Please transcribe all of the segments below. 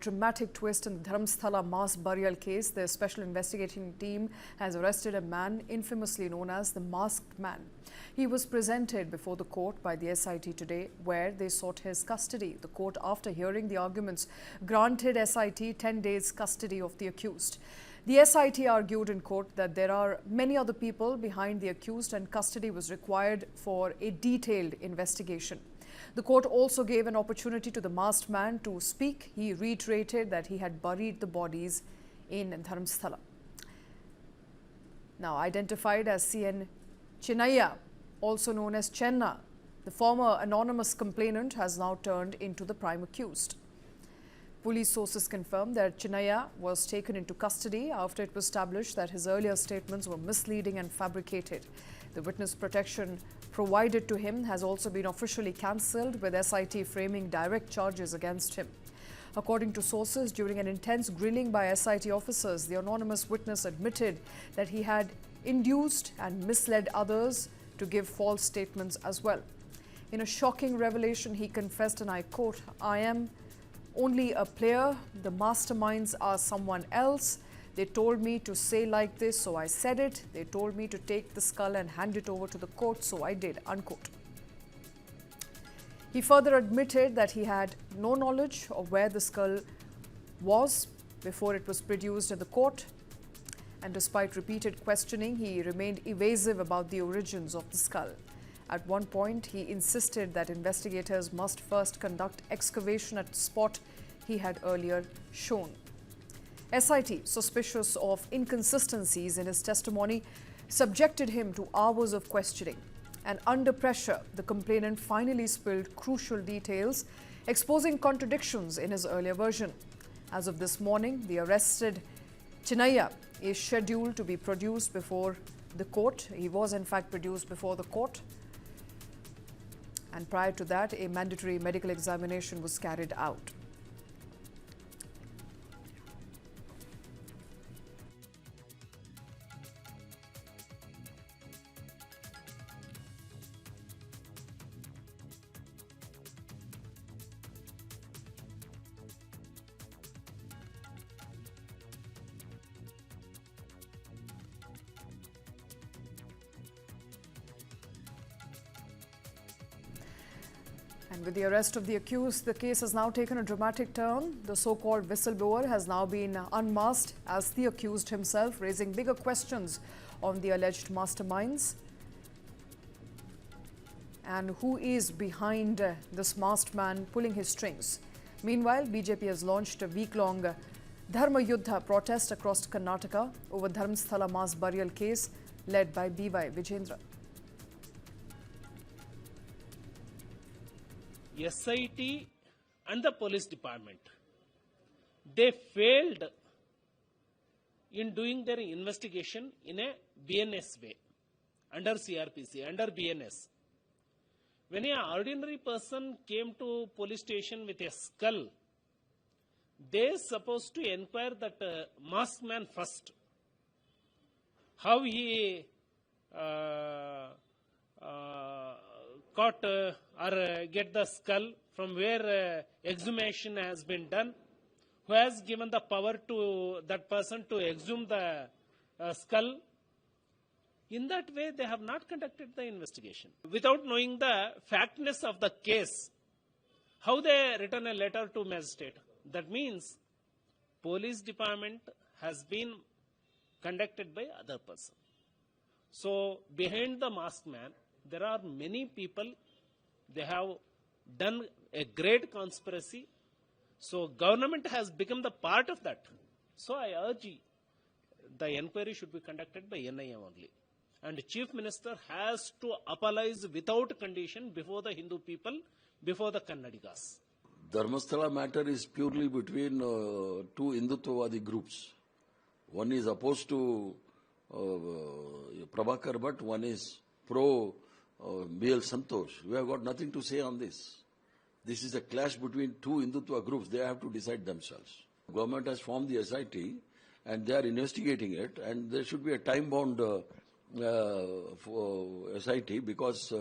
dramatic twist in the Dharmasthala mass burial case. The special investigating team has arrested a man infamously known as the Masked Man. He was presented before the court by the SIT today, where they sought his custody. The court, after hearing the arguments, granted SIT 10 days custody of the accused. The SIT argued in court that there are many other people behind the accused and custody was required for a detailed investigation. The court also gave an opportunity to the masked man to speak. He reiterated that he had buried the bodies in Dharmasthala. Now identified as CN Chinnayya, also known as Chenna, the former anonymous complainant has now turned into the prime accused. Police sources confirmed that Chinnayya was taken into custody after it was established that his earlier statements were misleading and fabricated. The witness protection provided to him has also been officially cancelled, with SIT framing direct charges against him. According to sources, during an intense grilling by SIT officers, the anonymous witness admitted that he had induced and misled others to give false statements as well. In a shocking revelation, he confessed, and I quote, "I am only a player. The masterminds are someone else. They told me to say like this, so I said it. They told me to take the skull and hand it over to the court, so I did," unquote. He further admitted that he had no knowledge of where the skull was before it was produced in the court. And despite repeated questioning, he remained evasive about the origins of the skull. At one point, he insisted that investigators must first conduct excavation at the spot he had earlier shown. SIT, suspicious of inconsistencies in his testimony, subjected him to hours of questioning. And under pressure, the complainant finally spilled crucial details, exposing contradictions in his earlier version. As of this morning, the arrested Chinnayya is scheduled to be produced before the court. He was in fact produced before the court. And prior to that, a mandatory medical examination was carried out. And with the arrest of the accused, the case has now taken a dramatic turn. The so-called whistleblower has now been unmasked as the accused himself, raising bigger questions on the alleged masterminds. And who is behind this masked man pulling his strings? Meanwhile, BJP has launched a week-long Dharma Yuddha protest across Karnataka over Dharmasthala mass burial case led by B.Y. Veerendra. SIT and the police department, they failed in doing their investigation in a BNS way, under CRPC, under BNS. When an ordinary person came to police station with a skull, they supposed to inquire that masked man first. How he caught or get the skull, from where exhumation has been done, who has given the power to that person to exhume the skull. In that way, they have not conducted the investigation. Without knowing the factness of the case, how they written a letter to magistrate? That means police department has been conducted by other person. So behind the masked man, there are many people. They have done a great conspiracy. So government has become the part of that. So I urge the inquiry should be conducted by NIA only. And the Chief Minister has to apologize without condition before the Hindu people, before the Kannadigas. Dharmasthala matter is purely between two Hindutvavadi groups. One is opposed to Prabhakar Bhatt, one is pro B.L. Santosh. We have got nothing to say on this. This is a clash between two Hindutva groups. They have to decide themselves. Government has formed the SIT and they are investigating it, and there should be a time-bound for SIT, because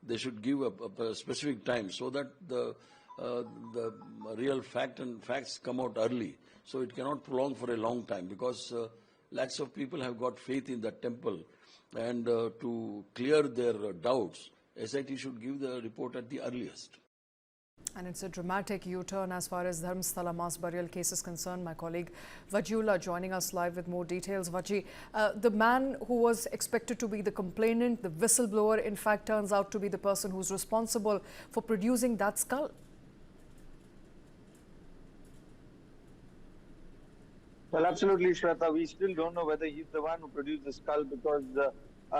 they should give a specific time so that the the real facts come out early. So it cannot prolong for a long time because lakhs of people have got faith in that temple, and to clear their doubts, SIT should give the report at the earliest. And it's a dramatic U-turn as far as Dharmasthala mass burial case is concerned. My colleague Vajula joining us live with more details. Vaji, the man who was expected to be the complainant, the whistleblower, in fact turns out to be the person who's responsible for producing that skull. Well, absolutely, Shweta. We still don't know whether he's the one who produced the skull because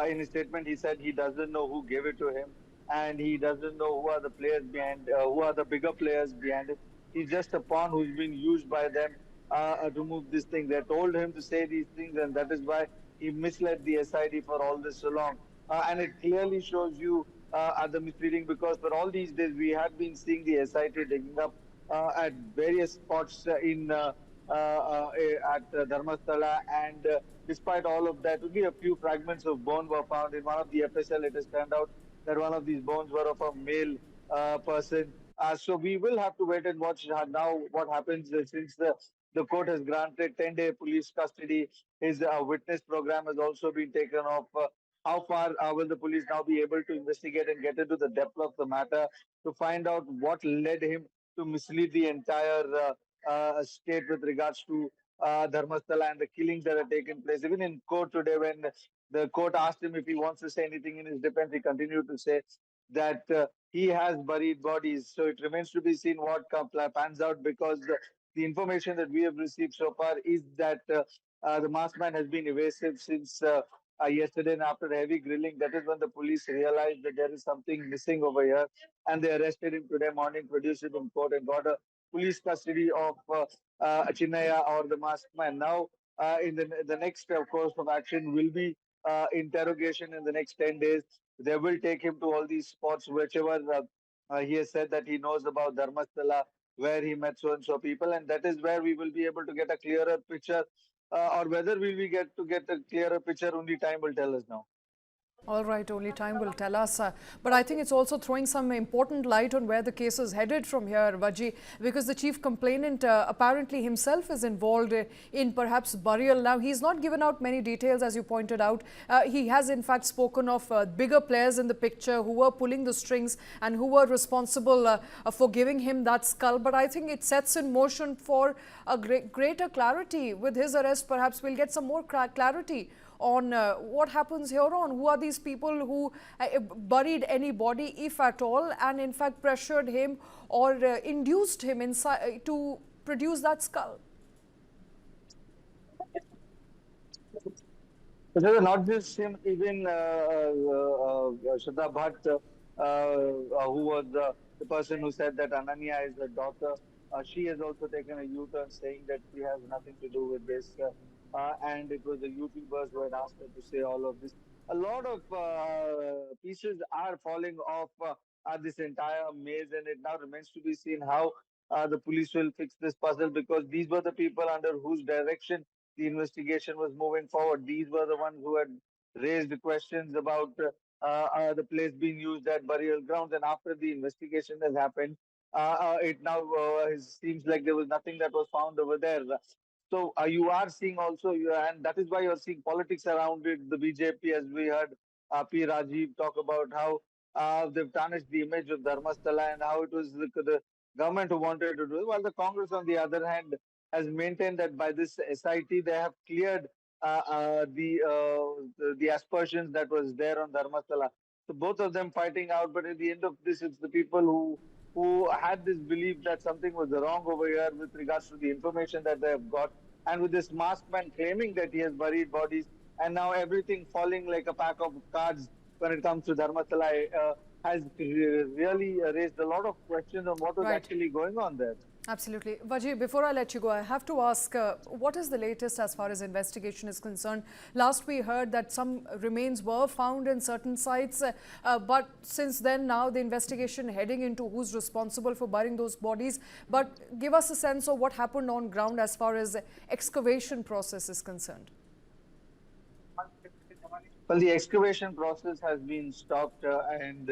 in his statement he said he doesn't know who gave it to him and he doesn't know who are the players behind, who are the bigger players behind it. He's just a pawn who's been used by them to move this thing. They told him to say these things, and that is why he misled the SID for all this so long. And it clearly shows you the misleading because for all these days we had been seeing the SIT digging up at various spots at Dharmasthala, and despite all of that, only a few fragments of bone were found. In one of the FSL, it has turned out that one of these bones were of a male person. So we will have to wait and watch now what happens since the court has granted 10-day police custody. His witness program has also been taken off. How far will the police now be able to investigate and get into the depth of the matter to find out what led him to mislead the entire state with regards to Dharmasthala and the killings that have taken place. Even in court today, when the court asked him if he wants to say anything in his defense, he continued to say that he has buried bodies. So it remains to be seen what pans out, because the information that we have received so far is that the masked man has been evasive since yesterday, and after heavy grilling, that is when the police realized that there is something missing over here, and they arrested him today morning, produced him in court, and got a police custody of Chinnayya, or the masked man. Now, in the next course of action will be interrogation in the next 10 days. They will take him to all these spots, whichever he has said that he knows about Dharmasthala, where he met so-and-so people, and that is where we will be able to get a clearer picture. Or whether we will get a clearer picture, only time will tell us now. All right, only time will tell us. But I think it's also throwing some important light on where the case is headed from here, Vaji, because the chief complainant apparently himself is involved in perhaps burial. Now, he's not given out many details, as you pointed out. He has, in fact, spoken of bigger players in the picture who were pulling the strings and who were responsible for giving him that skull. But I think it sets in motion for a greater clarity. With his arrest, perhaps we'll get some more clarity on what happens here on. Who are these people who buried any body, if at all, and in fact pressured him or induced him to produce that skull? Not just him, even Shraddha Bhatt, who was the person who said that Ananya is her daughter, she has also taken a U-turn saying that she has nothing to do with this. And it was the YouTubers who had asked her to say all of this. A lot of pieces are falling off this entire maze, and it now remains to be seen how the police will fix this puzzle, because these were the people under whose direction the investigation was moving forward. These were the ones who had raised questions about the place being used at burial grounds, and after the investigation has happened, it now seems like there was nothing that was found over there. So you are seeing also, and that is why you are seeing politics around it. The BJP, as we heard P. Rajiv talk about how they've tarnished the image of Dharmasthala and how it was the government who wanted to do it. While the Congress, on the other hand, has maintained that by this SIT they have cleared the aspersions that was there on Dharmasthala. So both of them fighting out, but at the end of this, it's the people who had this belief that something was wrong over here with regards to the information that they have got, and with this masked man claiming that he has buried bodies, and now everything falling like a pack of cards when it comes to Dharmasthala has really raised a lot of questions on what was actually going on there. Absolutely. Vaji, before I let you go, I have to ask, what is the latest as far as investigation is concerned? Last we heard that some remains were found in certain sites, but since then now the investigation heading into who's responsible for burying those bodies. But give us a sense of what happened on ground as far as the excavation process is concerned. Well, the excavation process has been stopped, and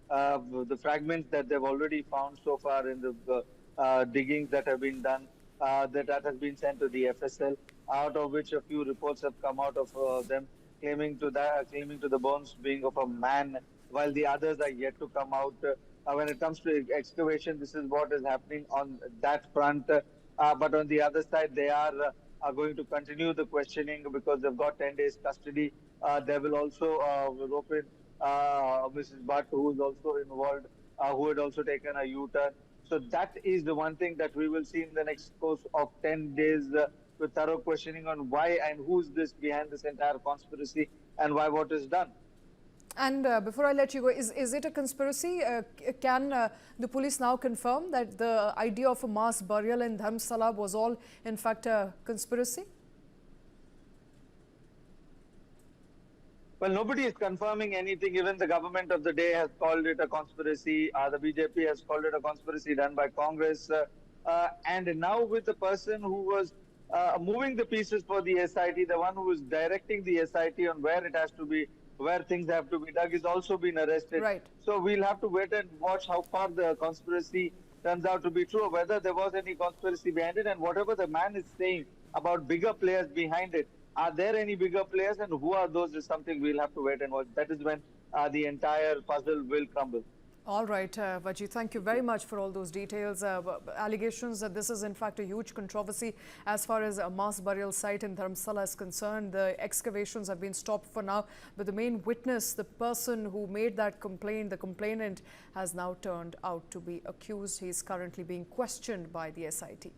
the fragments that they've already found so far in the diggings that have been done, that has been sent to the FSL, out of which a few reports have come out of them claiming to the bones being of a man, while the others are yet to come out. When it comes to excavation, this is what is happening on that front. But on the other side, they are going to continue the questioning because they've got 10 days custody. They will also rope in Mrs. Bhatt, who is also involved, who had also taken a U-turn. So that is the one thing that we will see in the next course of 10 days with thorough questioning on why and who's this behind this entire conspiracy and why what is done. And before I let you go, is it a conspiracy? Can the police now confirm that the idea of a mass burial in Dharmasthala was all in fact a conspiracy? Well, nobody is confirming anything. Even the government of the day has called it a conspiracy. The BJP has called it a conspiracy done by Congress. And now with the person who was moving the pieces for the SIT, the one who was directing the SIT on where it has to be, where things have to be dug, is also been arrested. Right. So we'll have to wait and watch how far the conspiracy turns out to be true, or whether there was any conspiracy behind it, and whatever the man is saying about bigger players behind it. Are there any bigger players, and who are those is something we'll have to wait and watch. That is when the entire puzzle will crumble. All right, Vaji, thank you very much for all those details. Allegations that this is in fact a huge controversy as far as a mass burial site in Dharmasthala is concerned. The excavations have been stopped for now, but the main witness, the person who made that complaint, the complainant, has now turned out to be accused. He is currently being questioned by the SIT.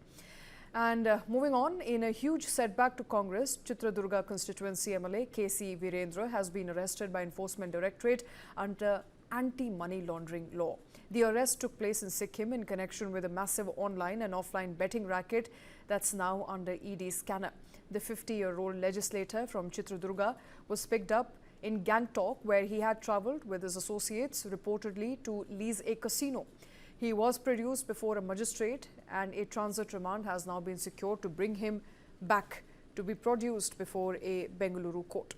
And moving on, in a huge setback to Congress, Chitradurga constituency MLA KC Veerendra has been arrested by Enforcement Directorate under anti-money laundering law. The arrest took place in Sikkim in connection with a massive online and offline betting racket that's now under ED scanner. The 50-year-old legislator from Chitradurga was picked up in Gangtok, where he had travelled with his associates reportedly to lease a casino. He was produced before a magistrate, and a transit remand has now been secured to bring him back to be produced before a Bengaluru court.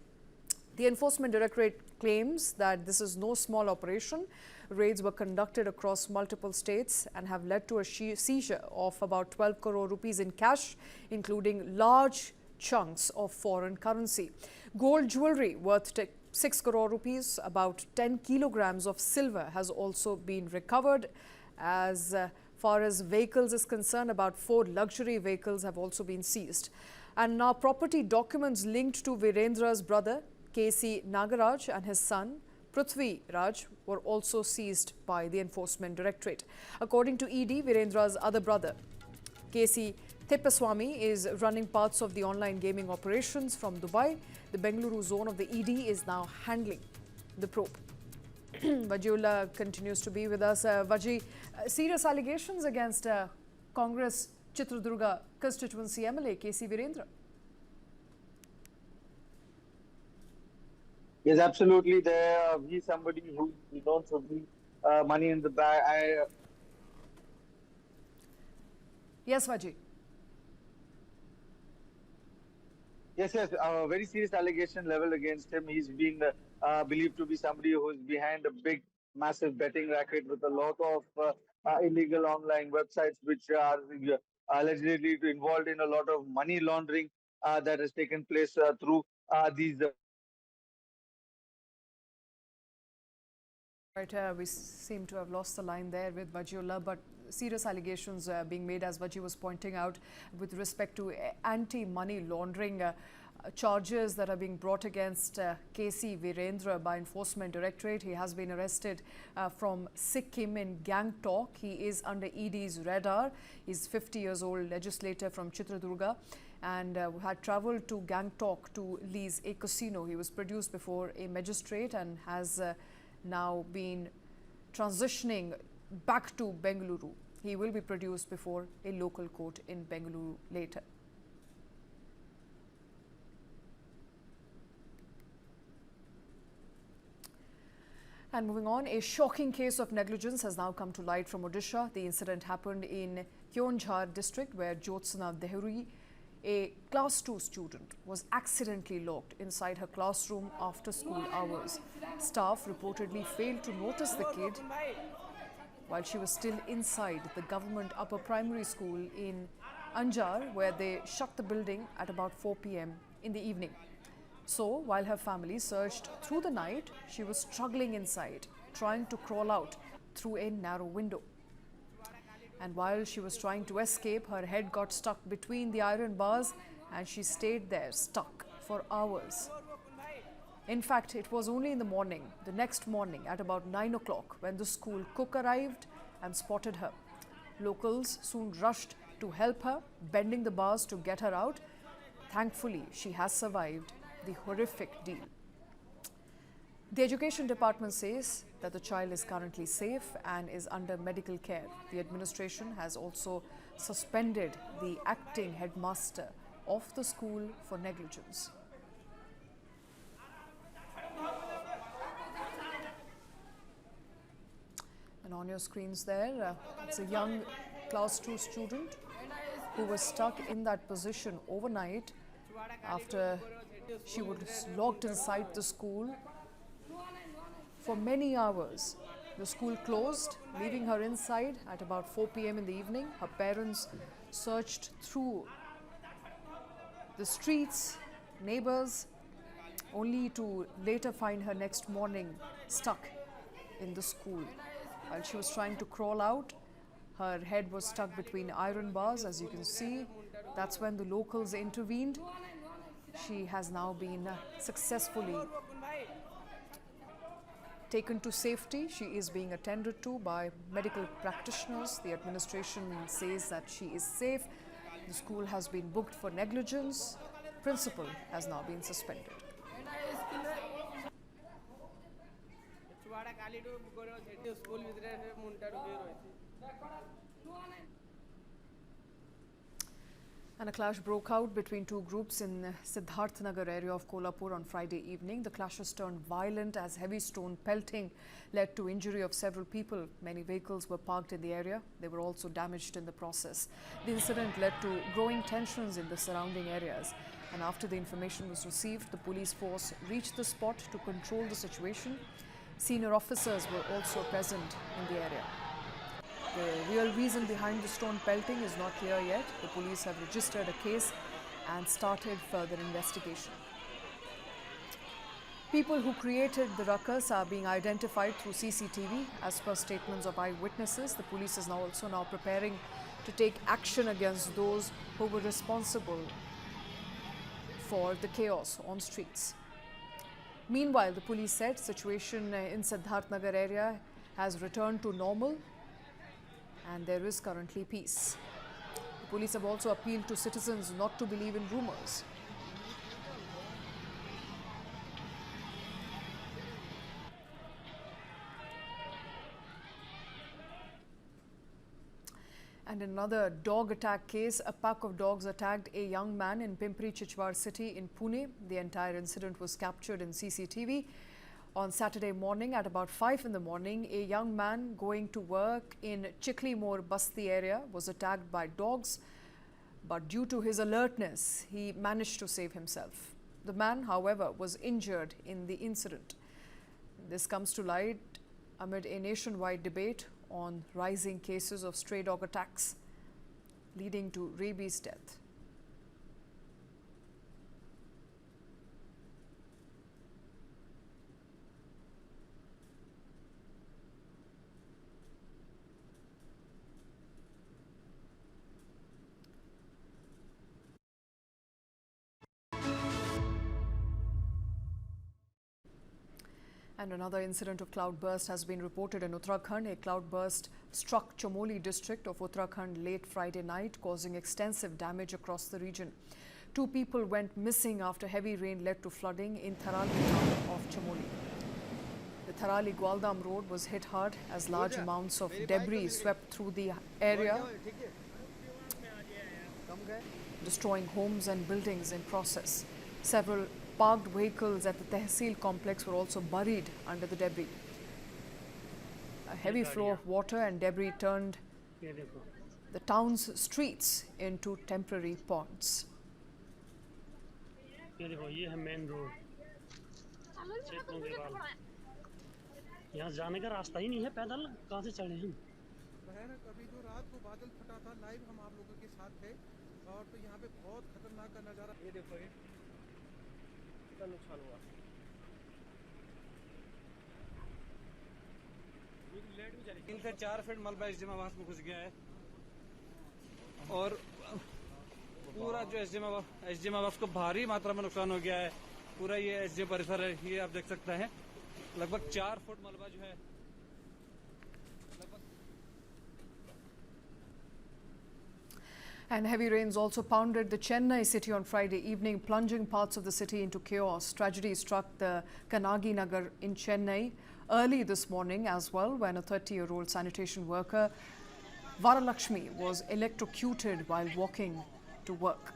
The Enforcement Directorate claims that this is no small operation. Raids were conducted across multiple states and have led to a seizure of about 12 crore rupees in cash, including large chunks of foreign currency. Gold jewellery worth 6 crore rupees, about 10 kilograms of silver has also been recovered. As far as vehicles is concerned, about 4 luxury vehicles have also been seized. And now property documents linked to Veerendra's brother, KC Nagaraj, and his son, Prithvi Raj, were also seized by the Enforcement Directorate. According to ED, Veerendra's other brother, KC Thippaswamy, is running parts of the online gaming operations from Dubai. The Bengaluru zone of the ED is now handling the probe. Vajiullah continues to be with us. Vaji, serious allegations against Congress Chitradurga constituency MLA KC Veerendra. Yes, absolutely. He's somebody who is known to be money in the bag. Yes, Vaji. Yes, a very serious allegation leveled against him. He's been believed to be somebody who is behind a big, massive betting racket with a lot of illegal online websites, which are allegedly involved in a lot of money laundering that has taken place through these. Right, we seem to have lost the line there with Vajiullah, but serious allegations being made, as Vaji was pointing out, with respect to anti-money laundering charges that are being brought against KC Veerendra by Enforcement Directorate. He has been arrested from Sikkim in Gangtok. He is under ED's radar. He's 50 years old legislator from Chitradurga and had travelled to Gangtok to lease a casino. He was produced before a magistrate and has now been transitioning back to Bengaluru. He will be produced before a local court in Bengaluru later. And moving on, a shocking case of negligence has now come to light from Odisha. The incident happened in Keonjhar district, where Jyotsna Dehuri A class 2 student was accidentally locked inside her classroom after school hours. Staff reportedly failed to notice the kid while she was still inside the government upper primary school in Keonjhar, where they shut the building at about 4 p.m. in the evening. So, while her family searched through the night, she was struggling inside, trying to crawl out through a narrow window. And while she was trying to escape, her head got stuck between the iron bars and she stayed there stuck for hours. In fact, it was only in the morning, the next morning at about 9 o'clock, when the school cook arrived and spotted her. Locals soon rushed to help her, bending the bars to get her out. Thankfully, she has survived the horrific deal. The Education Department says that the child is currently safe and is under medical care. The administration has also suspended the acting headmaster of the school for negligence. And on your screens there, it's a young class 2 student who was stuck in that position overnight after she was locked inside the school for many hours. The school closed, leaving her inside at about 4 p.m. in the evening. Her parents searched through the streets, neighbors, only to later find her next morning stuck in the school. While she was trying to crawl out, her head was stuck between iron bars, as you can see. That's when the locals intervened. She has now been successfully taken to safety. She is being attended to by medical practitioners. The administration says that she is safe. The school has been booked for negligence. Principal has now been suspended. And a clash broke out between two groups in Siddharthnagar area of Kolhapur on Friday evening. The clashes turned violent as heavy stone pelting led to injury of several people. Many vehicles were parked in the area. They were also damaged in the process. The incident led to growing tensions in the surrounding areas. And after the information was received, the police force reached the spot to control the situation. Senior officers were also present in the area. The real reason behind the stone pelting is not clear yet. The police have registered a case and started further investigation. People who created the ruckus are being identified through CCTV. As per statements of eyewitnesses, the police is now preparing to take action against those who were responsible for the chaos on streets. Meanwhile, the police said situation in Siddharthnagar area has returned to normal and there is currently peace. The police have also appealed to citizens not to believe in rumors. And in another dog attack case, a pack of dogs attacked a young man in Pimpri Chichwad city in Pune. The entire incident was captured in CCTV. On Saturday morning at about 5 in the morning, a young man going to work in Chiklimore Basti area was attacked by dogs. But due to his alertness, he managed to save himself. The man, however, was injured in the incident. This comes to light amid a nationwide debate on rising cases of stray dog attacks, leading to rabies death. And another incident of cloudburst has been reported in Uttarakhand. A cloudburst struck Chamoli district of Uttarakhand late Friday night, causing extensive damage across the region. 2 people went missing after heavy rain led to flooding in Tharali town of Chamoli. The Tharali-Gwaldam road was hit hard as large amounts of debris swept through the area, destroying homes and buildings in process. Several parked vehicles at the Tehsil complex were also buried under the debris. A heavy flow of water and debris turned the town's streets into temporary ponds. ये देखो ये है main road क्षेत्रों के बाद यहाँ जाने का रास्ता ही नहीं है पैदल कहाँ से चढ़े हम भयानक अभी जो रात को बादल फटा था लाइव हम आप लोगों के साथ थे और तो यहाँ पे बहुत खतरनाक का नज़ारा ये देखो ये कितना नुकसान हुआ 3 से 4 फीट मलबा एसडीएम आवास में घुस गया है और पूरा जो एसडीएम आवास को भारी मात्रा में नुकसान हो गया है पूरा ये एसडीएम परिसर है ये आप देख सकते हैं लगभग 4 फुट मलबा जो है And heavy rains also pounded the Chennai city on Friday evening, plunging parts of the city into chaos. Tragedy struck the Kanagi Nagar in Chennai early this morning as well, when a 30-year-old sanitation worker, Varalakshmi, was electrocuted while walking to work.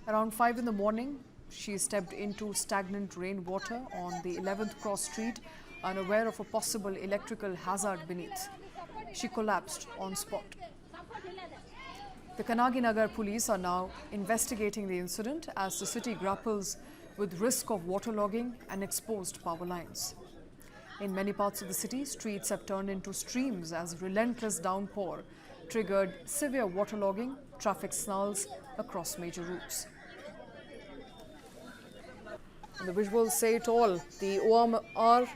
Around 5 in the morning, she stepped into stagnant rainwater on the 11th Cross Street, unaware of a possible electrical hazard beneath. She collapsed on spot. The Kanagi Nagar police are now investigating the incident as the city grapples with risk of waterlogging and exposed power lines. In many parts of the city, streets have turned into streams as relentless downpour triggered severe waterlogging, traffic snarls across major routes. And the visuals say it all. The OMR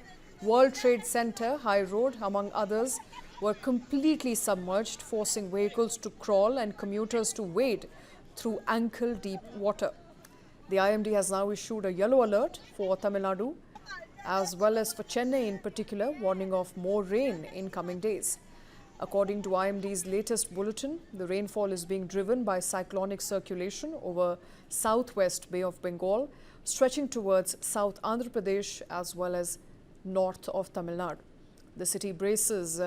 World Trade Center High Road, among others, were completely submerged, forcing vehicles to crawl and commuters to wade through ankle-deep water. The IMD has now issued a yellow alert for Tamil Nadu, as well as for Chennai in particular, warning of more rain in coming days. According to IMD's latest bulletin, the rainfall is being driven by cyclonic circulation over southwest Bay of Bengal, stretching towards South Andhra Pradesh as well as north of Tamil Nadu. The city braces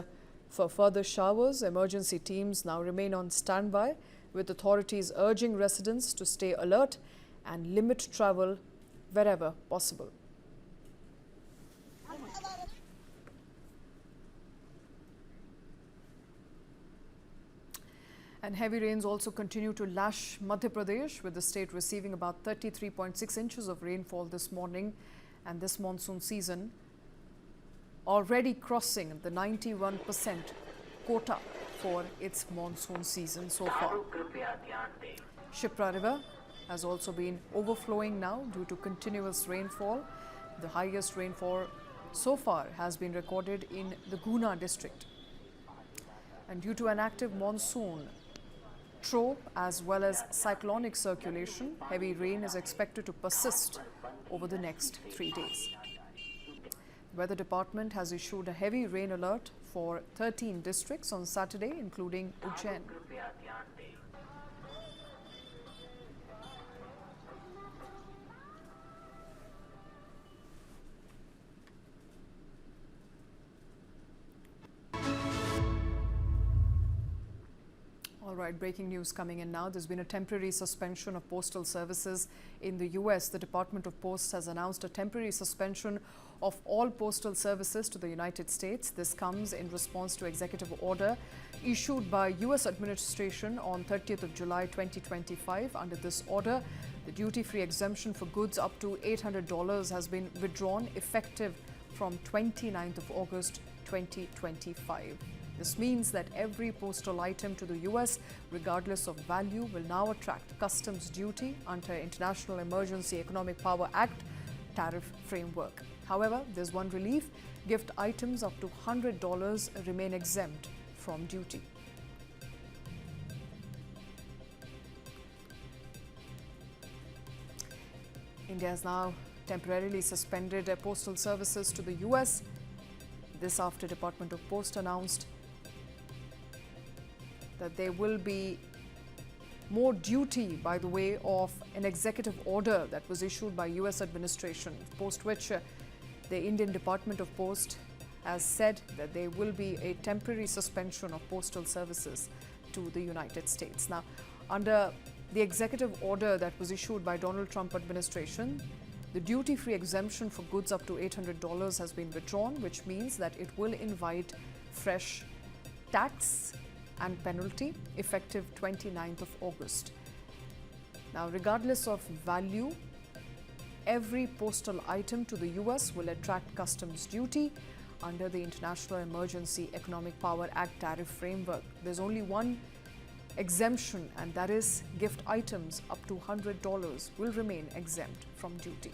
for further showers. Emergency teams now remain on standby, with authorities urging residents to stay alert and limit travel wherever possible. And heavy rains also continue to lash Madhya Pradesh, with the state receiving about 33.6 inches of rainfall this morning, and this monsoon season already crossing the 91% quota for its monsoon season so far. Shipra River has also been overflowing now due to continuous rainfall. The highest rainfall so far has been recorded in the Guna district. And due to an active monsoon trough as well as cyclonic circulation, heavy rain is expected to persist over the next 3 days. The Weather Department has issued a heavy rain alert for 13 districts on Saturday, including Ujjain. All right, breaking news coming in now. There's been a temporary suspension of postal services in the US. The Department of Posts has announced a temporary suspension of all postal services to the United States. This comes in response to executive order issued by US administration on 30th of July 2025. Under this order, the duty-free exemption for goods up to $800 has been withdrawn effective from 29th of August 2025. This means that every postal item to the US, regardless of value, will now attract customs duty under International Emergency Economic Power Act tariff framework. However, there's one relief: gift items up to $100 remain exempt from duty. India has now temporarily suspended postal services to the US. This after Department of Post announced that there will be more duty by the way of an executive order that was issued by US administration, post which the Indian Department of Post has said that there will be a temporary suspension of postal services to the United States. Now, under the executive order that was issued by Donald Trump administration, the duty-free exemption for goods up to $800 has been withdrawn, which means that it will invite fresh tax and penalty effective 29th of August. Now, regardless of value, every postal item to the US will attract customs duty under the International Emergency Economic Power Act tariff framework. There's only one exemption, and that is gift items up to $100 will remain exempt from duty.